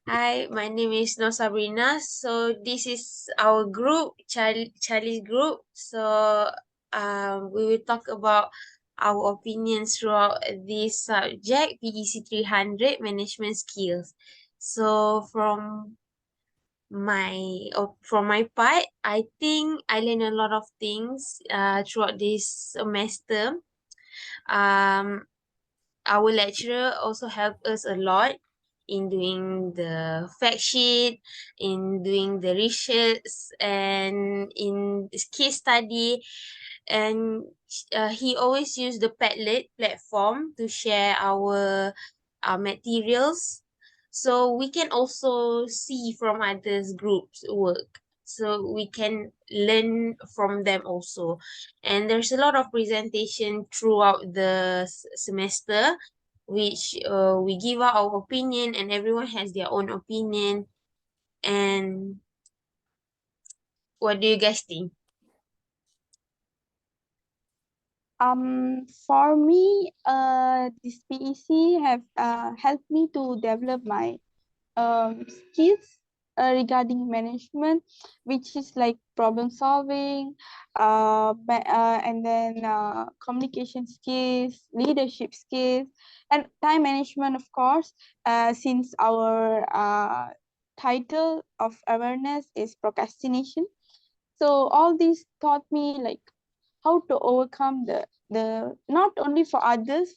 Hi, my name is Nur Sabrina. So this is our group, Charlie's group. So we will talk about our opinions throughout this subject, PEC 300 management skills. So from my part, I think I learned a lot of things throughout this semester. Um, our lecturer also helped us a lot in doing the fact sheet, in doing the research, and in this case study. And he always used the Padlet platform to share our materials, so we can also see from others groups work, so we can learn from them also. And there's a lot of presentation throughout the semester, which we give out our opinion, and everyone has their own opinion. And what do you guys think? For me, this PEC have helped me to develop my skills regarding management, which is like problem solving, and then communication skills, leadership skills, and time management, of course. Since our title of awareness is procrastination, so all these taught me like how to overcome the not only for others,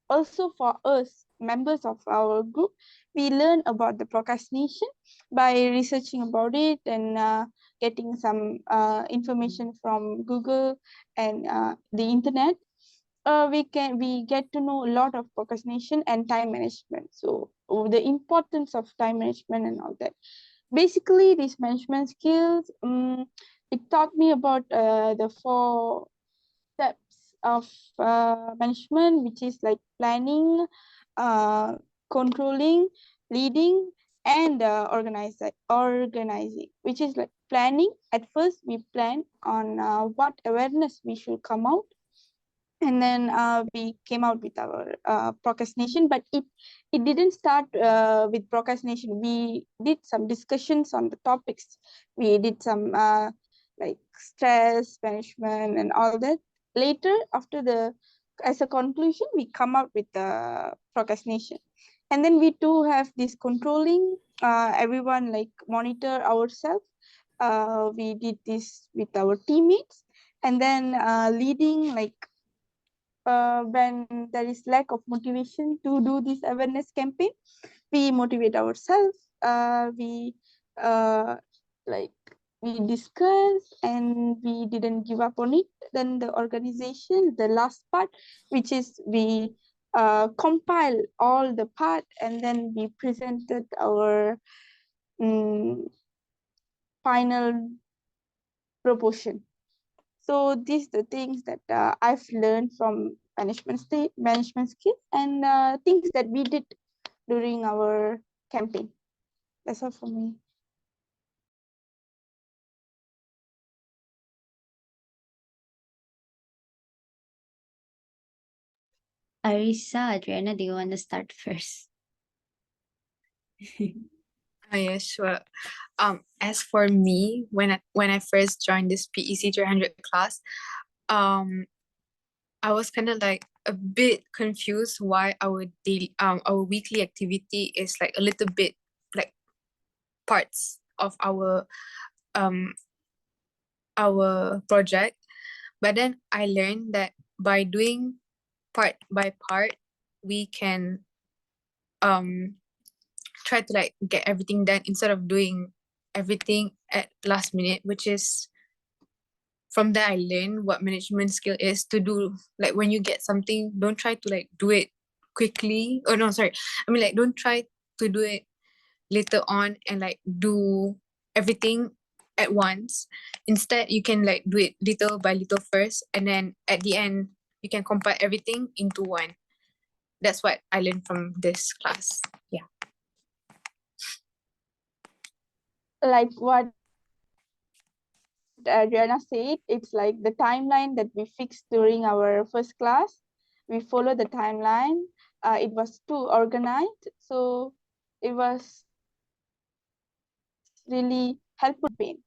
also for us members of our group. We learn about the procrastination by researching about it and getting some information from Google and the internet. We get to know a lot of procrastination and time management, so the importance of time management and all that. Basically these management skills, it taught me about the four steps of management, which is like planning, uh, controlling, leading, and organizing. Which is like planning. At first, we plan on what awareness we should come out, and then we came out with our procrastination. But it didn't start with procrastination. We did some discussions on the topics. We did some like stress management and all that. Later, after the as a conclusion, we come out with the procrastination. And then we too have this controlling, everyone like monitor ourselves. We did this with our teammates. And then leading, like when there is lack of motivation to do this awareness campaign, we motivate ourselves. We uh, like we discuss and we didn't give up on it. Then the organization, the last part, which is we compile all the part and then we presented our final proportion. So these the things that I've learned from management skills and things that we did during our campaign. That's all for me. Arisa, Adriana, do you want to start first? Yeah, sure. As for me, when I first joined this PEC 300 class, I was kind of like a bit confused why our weekly activity is like a little bit like parts of our project. But then I learned that by doing part by part, we can try to like get everything done instead of doing everything at last minute, which is from there I learned what management skill is to do. Like when you get something, don't try to like do it quickly. Oh no, sorry. I mean like don't try to do it later on and like do everything at once. Instead, you can like do it little by little first, and then at the end, you can compile everything into one. That's what I learned from this class. Yeah. Like what Adriana said, it's like the timeline that we fixed during our first class. We follow the timeline. It was too organized. So it was really helpful pain.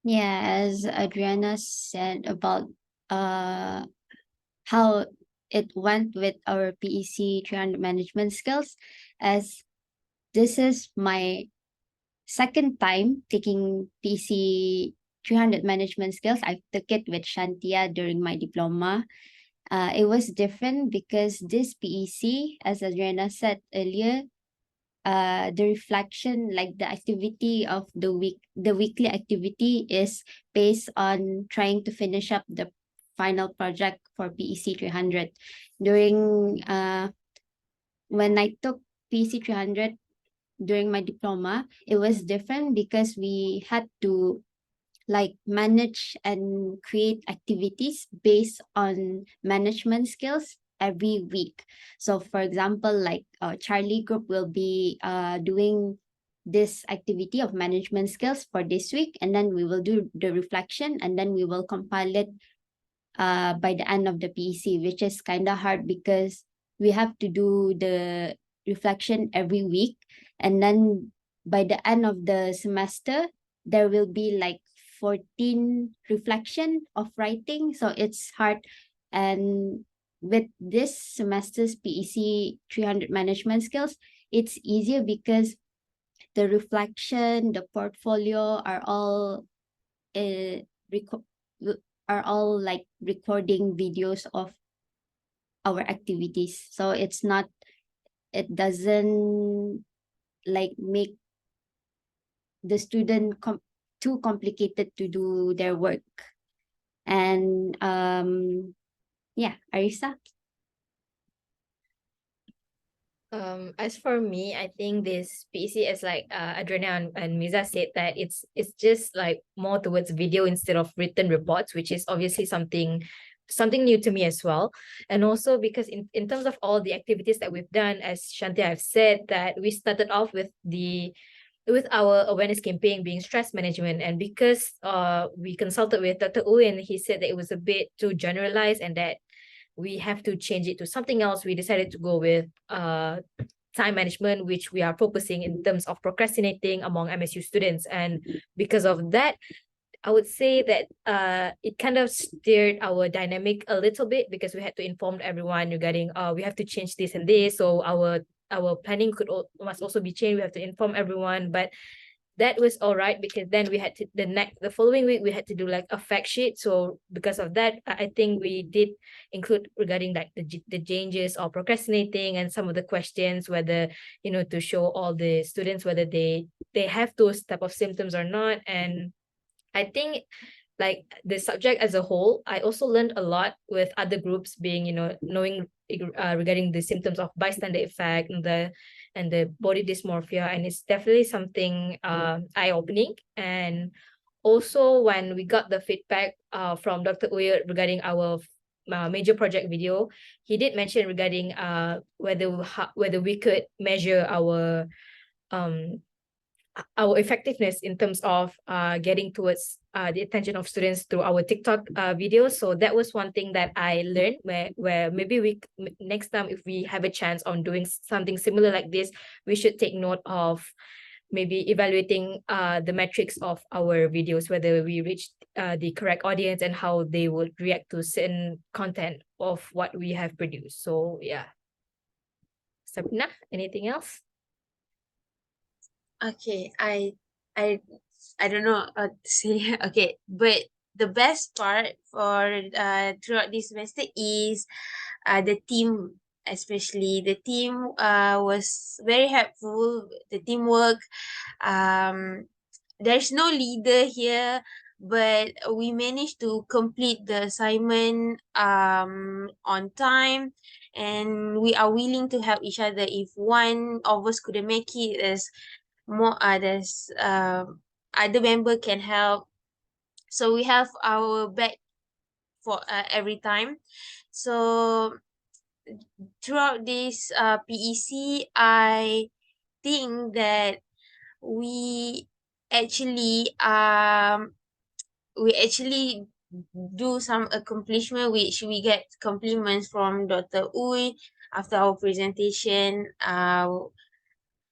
Yeah, as Adriana said about how it went with our PEC 300 management skills, as this is my second time taking PEC 300 management skills. I took it with Shantia during my diploma. It was different because this PEC, as Adriana said earlier, the reflection, like the activity of the weekly activity is based on trying to finish up the final project for PEC 300. During when I took PEC 300 during my diploma, it was different because we had to like manage and create activities based on management skills every week. So for example, like Charlie group will be doing this activity of management skills for this week, and then we will do the reflection, and then we will compile it by the end of the PEC, which is kind of hard because we have to do the reflection every week, and then by the end of the semester there will be like 14 reflection of writing, so it's hard. And with this semester's PEC 300 management skills, it's easier because the reflection, the portfolio are all uh, reco- are all like recording videos of our activities, so it doesn't like make the student too complicated to do their work. And yeah, Arisa. As for me, I think this PEC, as like Adriana and Miza said, that it's just like more towards video instead of written reports, which is obviously something new to me as well. And also because in terms of all the activities that we've done, as Shanti have said, that we started off with our awareness campaign being stress management, and because we consulted with Dr. Owen, he said that it was a bit too generalized and that we have to change it to something else. We decided to go with time management, which we are focusing in terms of procrastinating among MSU students. And because of that, I would say that it kind of steered our dynamic a little bit, because we had to inform everyone regarding we have to change this and this. So our planning must also be changed. We have to inform everyone, but that was all right, because then we had to the following week we had to do like a fact sheet. So because of that, I think we did include regarding like the changes or procrastinating and some of the questions, whether to show all the students whether they have those type of symptoms or not. And I think like the subject as a whole, I also learned a lot with other groups, being knowing regarding the symptoms of bystander effect and the body dysmorphia, and it's definitely something eye-opening. And also when we got the feedback from Dr. Uy regarding our major project video, he did mention regarding whether we could measure our effectiveness in terms of getting towards the attention of students through our TikTok videos. So that was one thing that I learned, where maybe next time if we have a chance on doing something similar like this, we should take note of maybe evaluating the metrics of our videos, whether we reach the correct audience and how they would react to certain content of what we have produced. So yeah. Sabrina, anything else? Okay, I don't know what to say. Okay, but the best part for throughout this semester is the team, especially the team was very helpful. The teamwork, there's no leader here, but we managed to complete the assignment on time, and we are willing to help each other. If one of us couldn't make it, more others other member can help, so we have our back for every time. So throughout this PEC, I think that we actually we actually do some accomplishment, which we get compliments from Dr. Uy after our presentation.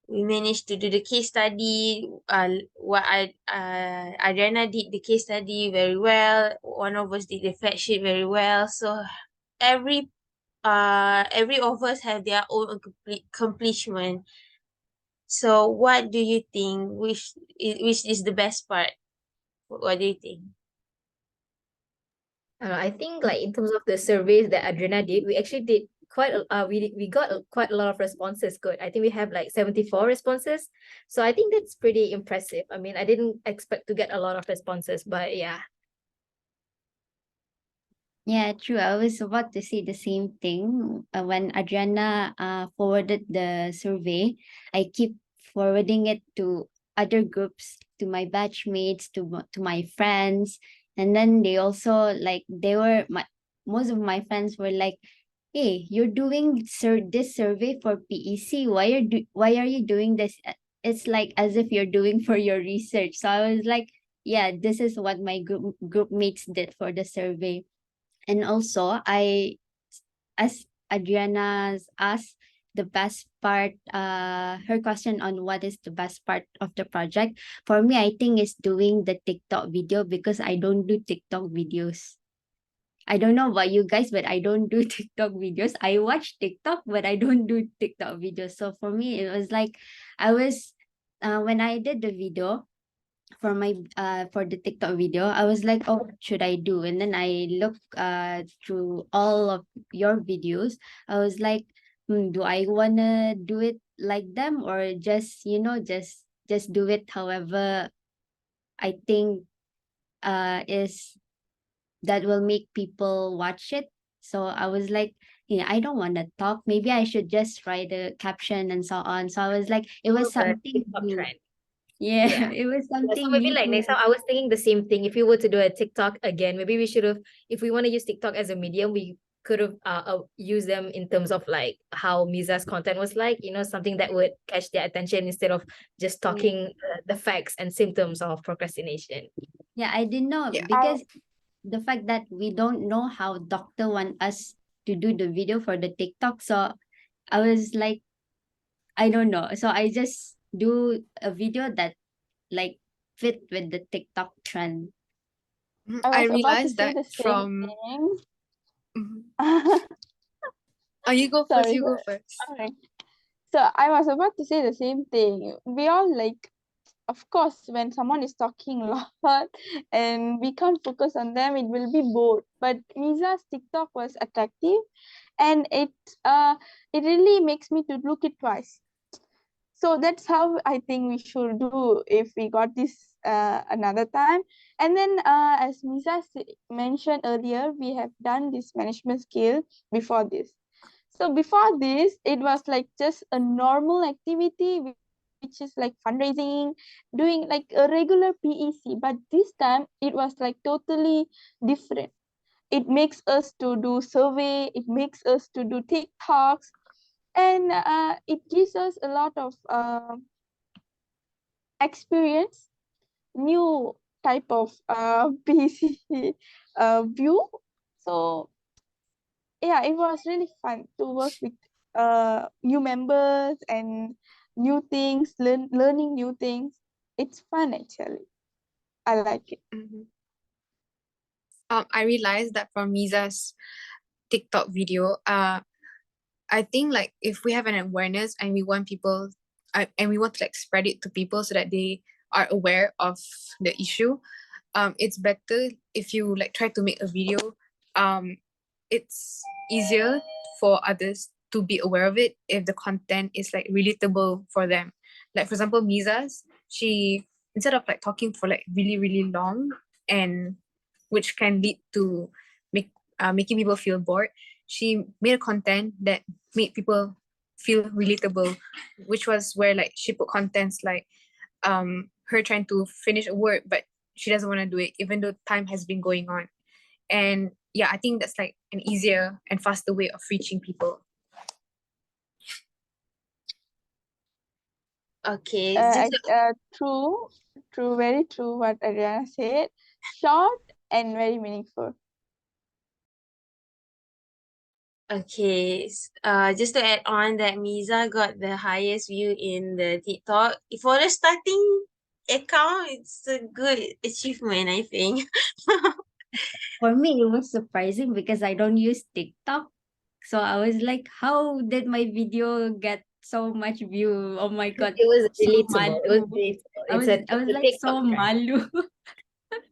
We managed to do the case study. Adriana did the case study very well. One of us did the fact sheet very well. So every of us have their own accomplishment. So what do you think? Which is the best part? What do you think? I think like in terms of the surveys that Adriana did, we actually did we got quite a lot of responses good. I think we have like 74 responses. So I think that's pretty impressive. I mean, I didn't expect to get a lot of responses, but yeah. Yeah, true. I was about to say the same thing. When Adriana forwarded the survey, I keep forwarding it to other groups, to my batchmates, to my friends, and then they also like most of my friends were like, "Hey, you're doing this survey for PEC. Why are you doing this? It's like as if you're doing for your research." So I was like, "Yeah, this is what my group mates did for the survey." And also, as Adriana's asked the best part, her question on what is the best part of the project. For me, I think is doing the TikTok video because I don't do TikTok videos. I don't know about you guys, but I don't do TikTok videos. I watch TikTok, but I don't do TikTok videos. So for me, it was like I was when I did the video, for the TikTok video, I was like, oh, what should I do? And then I look through all of your videos. I was like, do I wanna do it like them or just just do it however I think is that will make people watch it. So I was like, yeah, I don't want to talk. Maybe I should just write a caption and so on. So I was like, it was The something TikTok new. trend. Yeah, Yeah. it was Yeah, so something maybe new like to next time me. I was thinking the same thing. If we were to do a TikTok again, maybe we should have, if we want to use TikTok as a medium, we could have used them in terms of like how Miza's content was like, something that would catch their attention instead of just talking the facts and symptoms of procrastination. Yeah, I didn't know Yeah. because the fact that we don't know how doctor want us to do the video for the TikTok. So I was like, I don't know. So I just do a video that like fit with the TikTok trend. I I was about to realized say that the same from thing. Mhm. Oh, you go first, Sorry, you go sorry. first. Alright. So I was about to say the same thing. We all like, of course, when someone is talking a lot and we can't focus on them, it will be bored. But Miza's TikTok was attractive, and it really makes me to look it twice. So that's how I think we should do if we got this another time. And then as Miza mentioned earlier, we have done this management skill before this. So before this, it was like just a normal activity, which is like fundraising, doing like a regular PEC. But this time it was like totally different. It makes us to do survey, it makes us to do TikToks, and it gives us a lot of experience, new type of PEC view. So yeah, it was really fun to work with new members and new things, learning new things. It's fun actually. I like it. Mhm. I realized that from Miza's TikTok video, I think like if we have an awareness and we want people, and we want to like spread it to people so that they are aware of the issue, it's better if you like try to make a video. It's easier for others to be aware of it if the content is like relatable for them. Like for example, Miza's, she instead of like talking for like really really long and which can lead to making people feel bored, she made a content that made people feel relatable, which was where like she put contents like her trying to finish a work but she doesn't want to do it even though time has been going on. And yeah, I think that's like an easier and faster way of reaching people. Okay, just True, very true what Ariana said. Short and very meaningful. Okay, just to add on that Miza got the highest view in the TikTok. For the starting account, it's a good achievement, I think. For me, it was surprising because I don't use TikTok. So I was like, how did my video get so much view? Oh my god, It was so relatable. It was malu. relatable. I It's was a I was it's a like so TikTok trend. malu.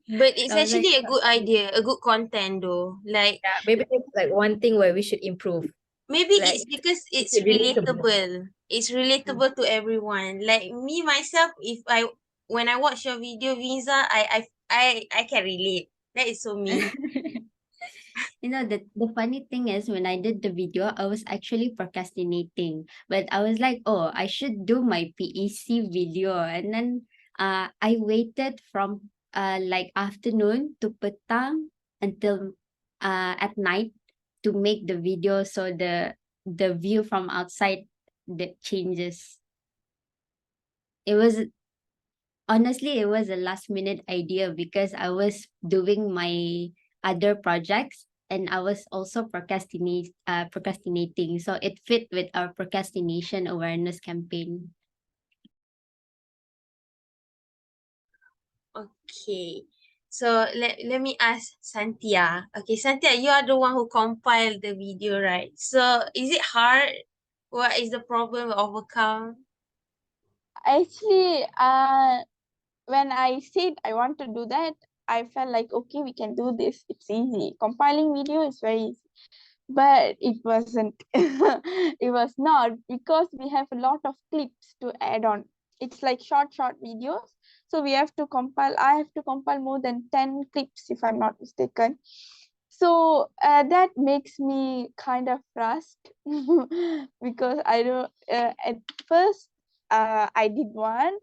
But it's I was like, actually a good idea, a good content though. Like Yeah, maybe it's like one thing where we should improve. maybe Like it's because make it's it relatable. relatable. It's relatable to everyone. Like me myself, if I when I watch your video, Visa, I can relate. That is so me. you know, the funny thing is when I did the video, I was actually procrastinating. But I was like, oh, I should do my PEC video. And then I waited from like afternoon to petang until at night to make the video so the view from outside that changes. It was honestly, it was a last minute idea because I was doing my other projects and I was also procrastinating. So it fit with our procrastination awareness campaign. Okay. So let me ask Santia. Okay, Santia, you are the one who compiled the video, right? So is it hard? What is the problem we overcome? Actually, when I said I want to do that, I felt like, okay, we can do this. It's easy. Compiling video is very easy. But it wasn't. It was not, because we have a lot of clips to add on. It's like short videos. So we have to compile. I have to compile more than 10 clips, if I'm not mistaken. So that makes me kind of rust because I don't. At first, I did one,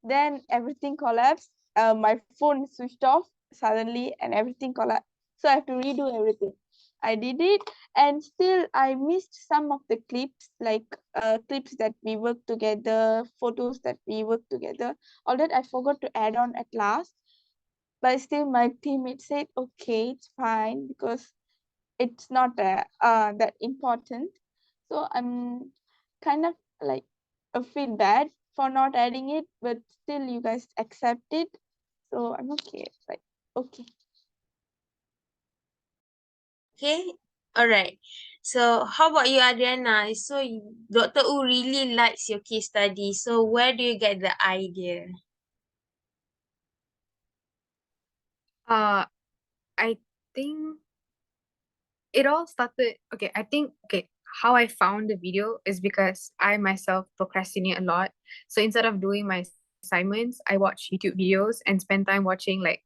then everything collapsed. My phone switched off suddenly, and everything collapsed. So I have to redo everything. I did it, and still I missed some of the clips, like clips that we worked together, photos that we worked together. All that I forgot to add on at last. But still, my teammate said, "Okay, it's fine because it's not that important." So I'm kind of like feel bad for not adding it, but still you guys accept it. So I'm okay. It's like, okay. Okay. All right. So how about you, Adriana? So Dr. U really likes your case study. So where do you get the idea? I think it all started. Okay, I think how I found the video is because I myself procrastinate a lot. So instead of doing my assignments, I watch YouTube videos and spend time watching like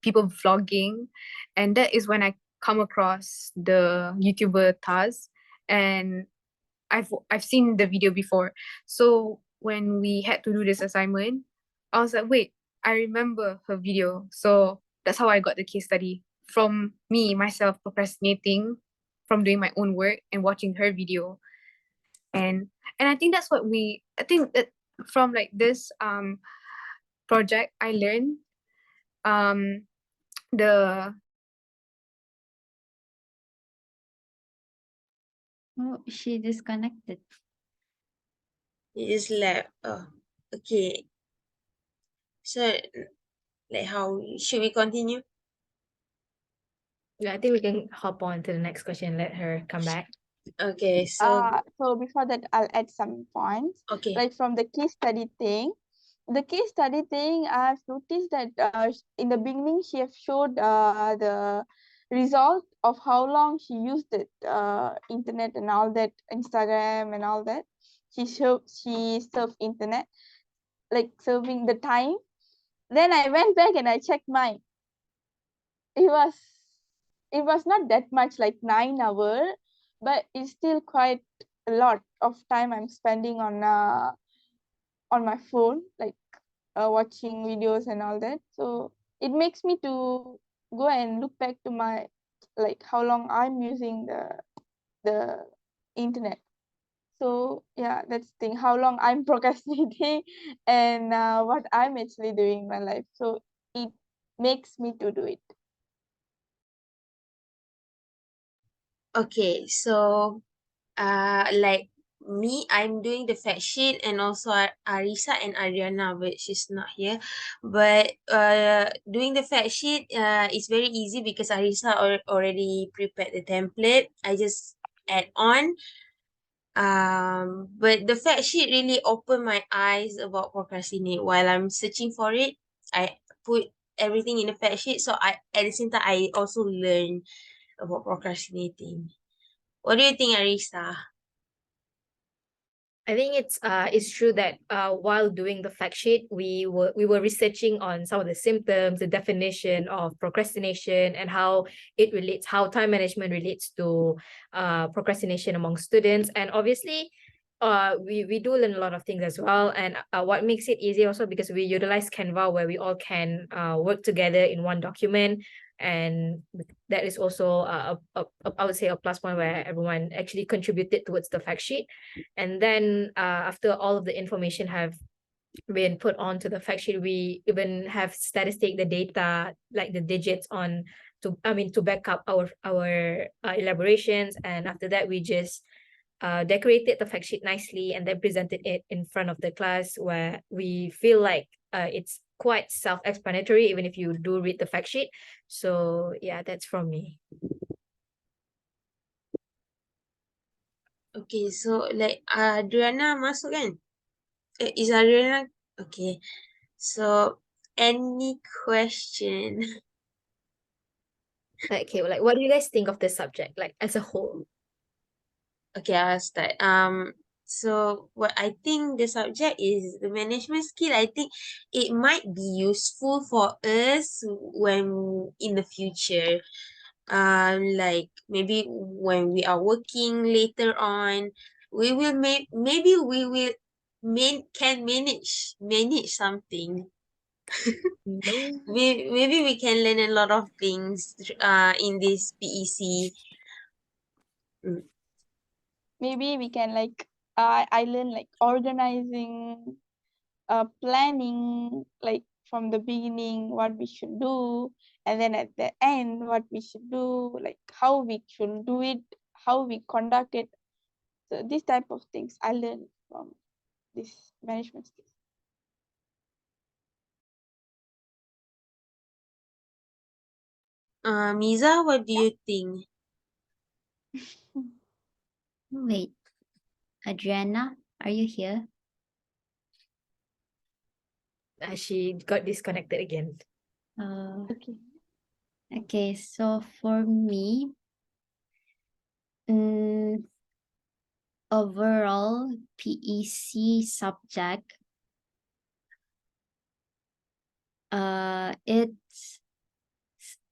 people vlogging, and that is when I come across the YouTuber Taz, and I've seen the video before. So when we had to do this assignment, I was like, wait, I remember her video. So that's how I got the case study, from me myself procrastinating from doing my own work and watching her video. And I think that's what I think that from like this project I learned um the Oh, she disconnected. It is like, oh, okay. So like how should we continue? Yeah, I think we can hop on to the next question. Let her come back. Okay, so So before that, I'll add some points. okay. Like from the case study thing, I've noticed that in the beginning she have showed the result of how long she used it, internet and all that, Instagram and all that. She surfed internet, like serving the time. Then I went back and I checked mine. It was not that much, like 9 hours, but it's still quite a lot of time I'm spending on my phone, like watching videos and all that. So it makes me to go and look back to my, like, how long I'm using the internet. So yeah, that's the thing, how long I'm procrastinating and what I'm actually doing in my life. So it makes me to do it. Okay, so like me, I'm doing the fact sheet, and also Arisa and Ariana, but she's not here. But doing the fact sheet is very easy because Arisa already prepared the template. I just add on. But the fact sheet really opened my eyes about procrastinate. While I'm searching for it, I put everything in the fact sheet. So I at the same time I also learn about procrastinating. What do you think, Arisa? I think it's true that while doing the fact sheet, we were researching on some of the symptoms, the definition of procrastination, and how time management relates to procrastination among students. And obviously, we do learn a lot of things as well. And what makes it easy also because we utilize Canva, where we all can work together in one document. And that is also I would say a plus point, where everyone actually contributed towards the fact sheet. And then after all of the information have been put onto the fact sheet, we even have the data, like the digits on to back up our elaborations. And after that, we just decorated the fact sheet nicely and then presented it in front of the class, where we feel like it's quite self-explanatory even if you do read the fact sheet. So yeah, that's from me. Okay, so like Adriana masuk kan? Is Adriana okay? So any question? Okay, like what do you guys think of this subject, like as a whole? Okay, I'll start. So what I think the subject is the management skill. I think it might be useful for us when in the future. Like maybe when we are working later on, we will maybe we will can manage something. No. Maybe we can learn a lot of things in this PEC. Maybe we can like I learn like organizing, planning, like from the beginning what we should do, and then at the end what we should do, like how we should do it, how we conduct it. So this type of things I learned from this management skills. Miza, what do you think? Wait, Adriana, are you here? She got disconnected again. Okay. Okay, so for me, overall PEC subject,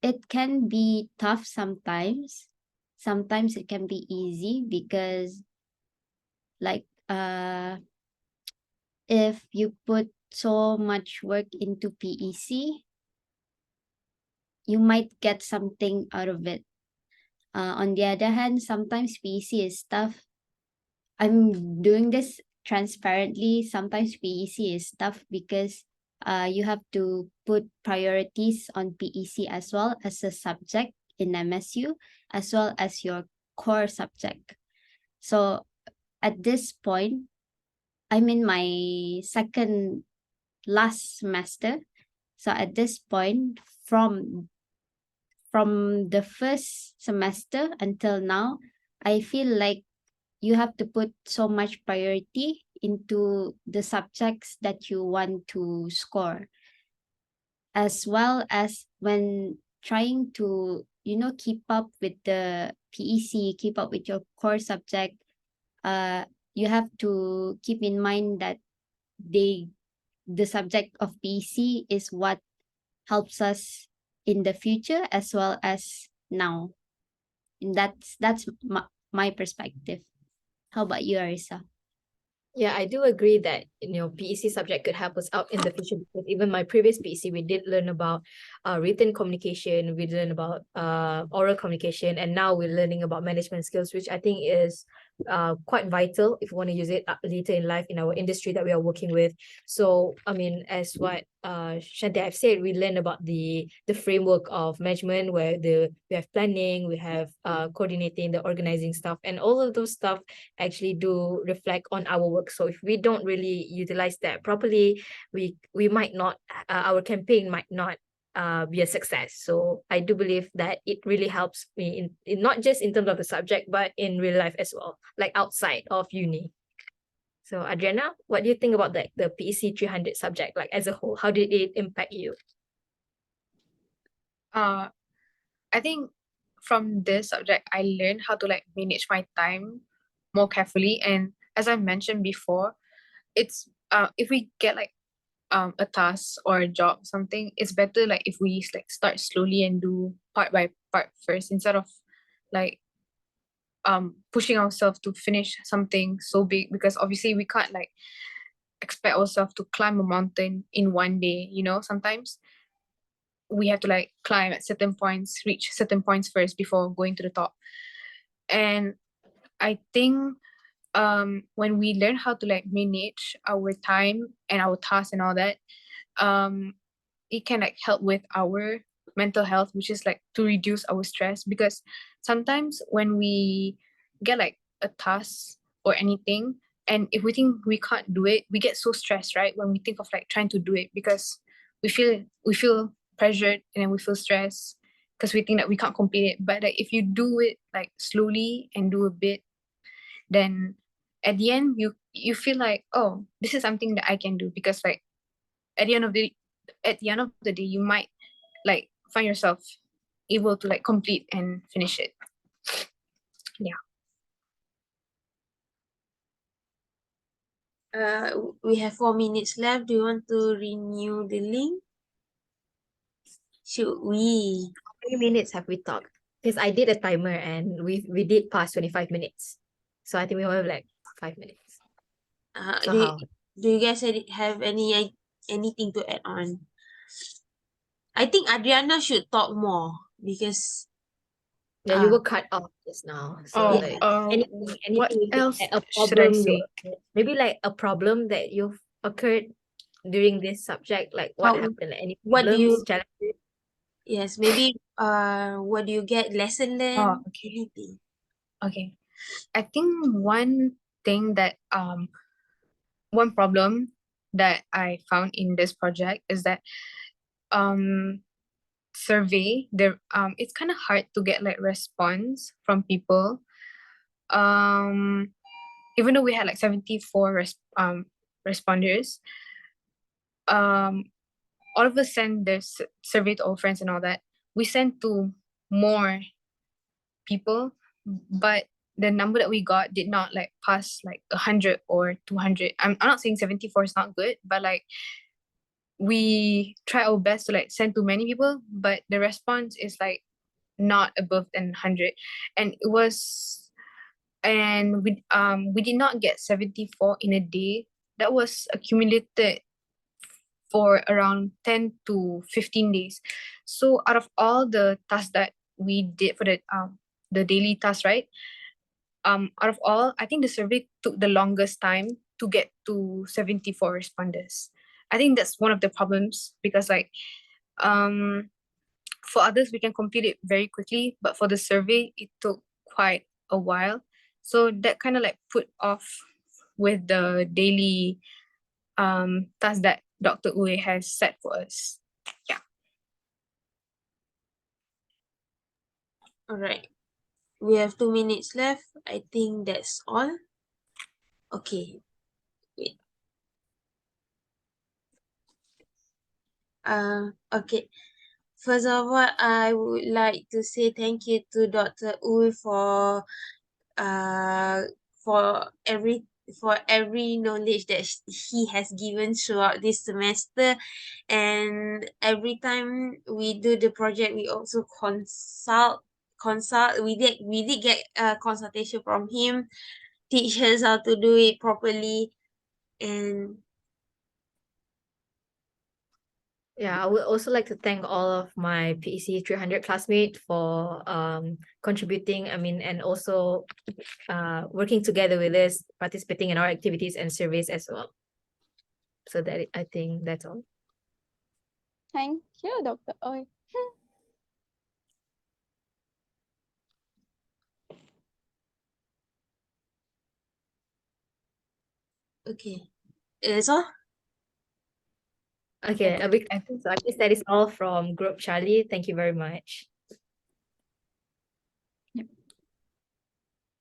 it can be tough sometimes. Sometimes it can be easy because like if you put so much work into PEC, you might get something out of it. On the other hand, sometimes PEC is tough. I'm doing this transparently. Sometimes PEC is tough because you have to put priorities on PEC as well as a subject in MSU, as well as your core subject. So at this point, I'm in my second last semester. So at this point, from the first semester until now, I feel like you have to put so much priority into the subjects that you want to score, as well as when trying to keep up with the PEC, keep up with your core subject. You have to keep in mind that the subject of PEC is what helps us in the future as well as now. And that's my perspective. How about you, Arisa? Yeah, I do agree that PEC subject could help us out in the future, because even my previous PEC, we did learn about written communication, we learned about oral communication, and now we're learning about management skills, which I think is quite vital if we want to use it later in life in our industry that we are working with. So I mean, as what Shanti I've said, we learn about the framework of management, where we have planning, we have coordinating, the organizing stuff, and all of those stuff actually do reflect on our work. So if we don't really utilize that properly, we might not, our campaign might not be a success. So I do believe that it really helps me in not just in terms of the subject, but in real life as well, like outside of uni. So Adriana, what do you think about the PEC 300 subject, like as a whole? How did it impact you? I think from this subject, I learned how to like manage my time more carefully. And as I mentioned before, it's if we get like a task or a job, something, it's better like if we like start slowly and do part by part first, instead of like pushing ourselves to finish something so big, because obviously we can't like expect ourselves to climb a mountain in one day, you know. Sometimes we have to like climb at certain points, reach certain points first before going to the top. And I think when we learn how to like manage our time and our tasks and all that, it can like help with our mental health, which is like to reduce our stress. Because sometimes when we get like a task or anything, and if we think we can't do it, we get so stressed, right? When we think of like trying to do it, because we feel pressured, and then we feel stressed because we think that we can't complete it. But like if you do it like slowly and do a bit, then at the end you feel like, oh, this is something that I can do. Because like at the end of the day, you might like find yourself able to like complete and finish it. Yeah. We have 4 minutes left. Do you want to renew the link? Should we? How many minutes have we talked? Because I did a timer and we did past 25 minutes. So I think we have like 5 minutes. So Do how? you guys have anything to add on? I think Adriana should talk more because Yeah, you were cut off just now. So Oh, like what anything else like a should I problem say? maybe like a problem that you've occurred during this subject, like what How- happened, like any what do you? problems, challenges? Yes, maybe what do you get? Lesson learned? Oh, okay. Anything? Okay. I think one thing that one problem that I found in this project is that survey there, it's kind of hard to get like response from people. Even though we had like 74 responders, all of us send this survey to all friends and all that. We sent to more people, but the number that we got did not like pass like 100 or 200. I'm not saying 74 is not good, but like we try our best to like send to many people, but the response is like not above than 100. And it was, and we did not get 74 in a day. That was accumulated for around 10 to 15 days. So out of all the tasks that we did for the daily tasks, right? Out of all, I think the survey took the longest time to get to 74 responders. I think that's one of the problems, because like for others we can complete it very quickly, but for the survey it took quite a while. So that kind of like put off with the daily task that Dr. Uwe has set for us. Yeah. All right. We have 2 minutes left. I think that's all. Okay. Wait. Okay. First of all, I would like to say thank you to Dr. Uwe uh for every knowledge that he has given throughout this semester. And every time we do the project, we also consult. We did get a consultation from him, teach us how to do it properly. And Yeah, I would also like to thank all of my PEC 300 classmates for contributing, and also working together with us, participating in our activities and surveys as well. So I think that's all. Thank you, Dr. Oi. Okay. That's all? Okay, I think so I guess that is all from Group Charlie. Thank you very much.